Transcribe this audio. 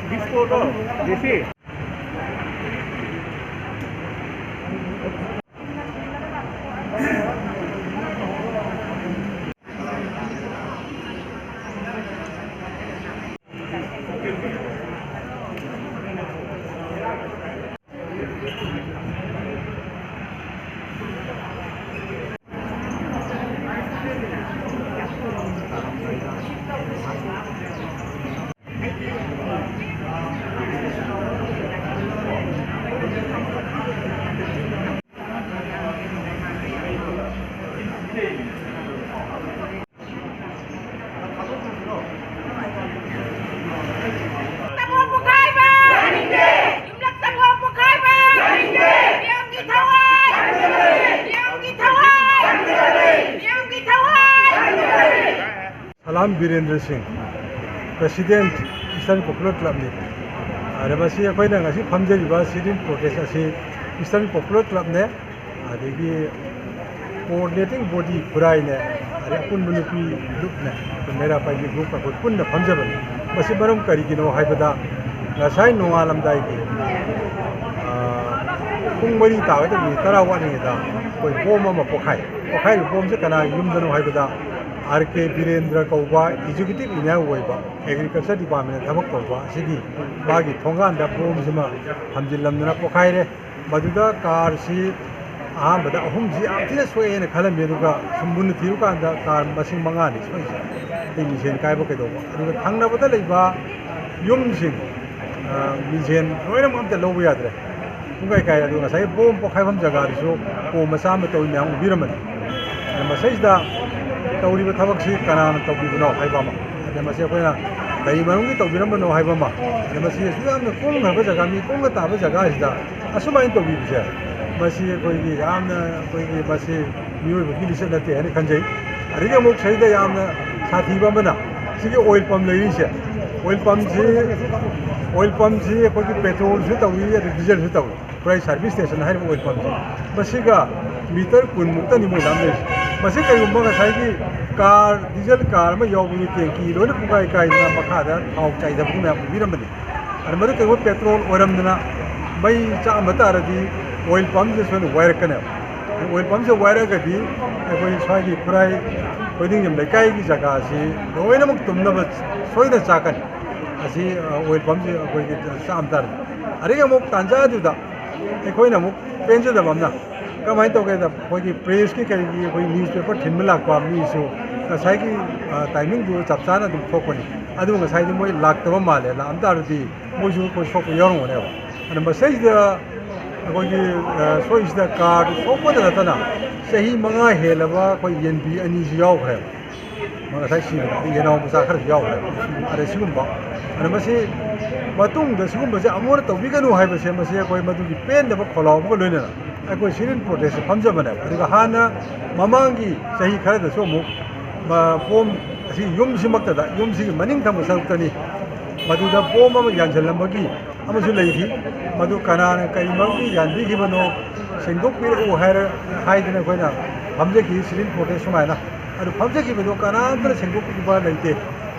This photo, this is. Salam Birendra Singh, President Eastern Popular Club ni. Ada masih apa ini ngasih famjari bahas sidin protest asih Eastern Popular Club ni. Ada di coordinating body purai ni. Ada pun menupi group ni. Mera pagi group aku pun dah famjaban. Masih baru kari kino hai pada ngasai no alam dai ki. Kung mari tahu tu ni terawan ni dah. Koi bom ama pokai. Pokai bom se kena yum dano hai pada. RK Birendra Kauba Executive Inauiba Agriculture Department Thabak Kauba Sigi Bagi Thongan da Pom Sima Hamjilamna Pokaire Maduda Car Si Ahambada Humji Amtina Sway and Kalam Yeruga Sumbun Tiruka and the car Masing Mangani Sway Mizen Kaiba Kedova Hangna Liba Yum Sing Mizen Royam of the Lowiadre Ungai Kaya Duna Sai Bom Pokavam Jagariso O Masama Toyam Viraman and Masajda Tauri Batavaki Kanan Tobino Haibama. And Masia Kaimangi Tobino Haibama. And Masia Kum Havajagami, Kumata Vajagazda, Asuma into Vija. Masia Koigi Amna, Koigi Basi, you will listen at the Kanjay. I think I'm okay, the Yamna Sativa Mana. See oil pump Larisha. Oil pumps, Kogi petrol, Zutawi, diesel Zutawi. Price service station, high oil pumps. Basiga, meter Kunmutani Mozambique. Masih kayu mga saigi car diesel car ma yaw ni tanki lo na pugai kai na makada au chai da puna biram bani ar mari kayu petrol oram na mai cha mata radi oil pump je son wire kana oil pump je wire ga di koi saigi purai koi ding jam kai gi jaga si roi na muk tum na ba soi da cha kan asi oil pump je koi gi sam dar ari ga muk tanja du da koi na muk penje da bamna Kamai to ke da koi press ki kai koi newspaper thinmala kwa mi so sai ki timing du chapchana dum thokoni adu nga sai moi lak tawa male la amtar di moi ju ko thok yorong ne ba and message da koi so is the card thok da ta na sahi manga helaba koi yenbi ani ji yaw khre ma sai si yenau musa khar yaw khre are sigum ba and masi matung da sigum ba ja amor to bi ganu hai ba se masi koi madu ki pen da ba kholaw ba loina I Shirin protest Pamjabana, Hana, Mamangi, Sahi Kara Somu, Pom, Yum Simakta, Yum Si, Maningam Saltani, Maduda Poma, Yanjalamagi, Amazulaki, Madu Kanan, Kaimaki, Yandi Hibano, Sendopi, O'Hara, Hyden and Pamjaki, Shirin protest Mana, and Pamjaki Kanan, Sendopi Late.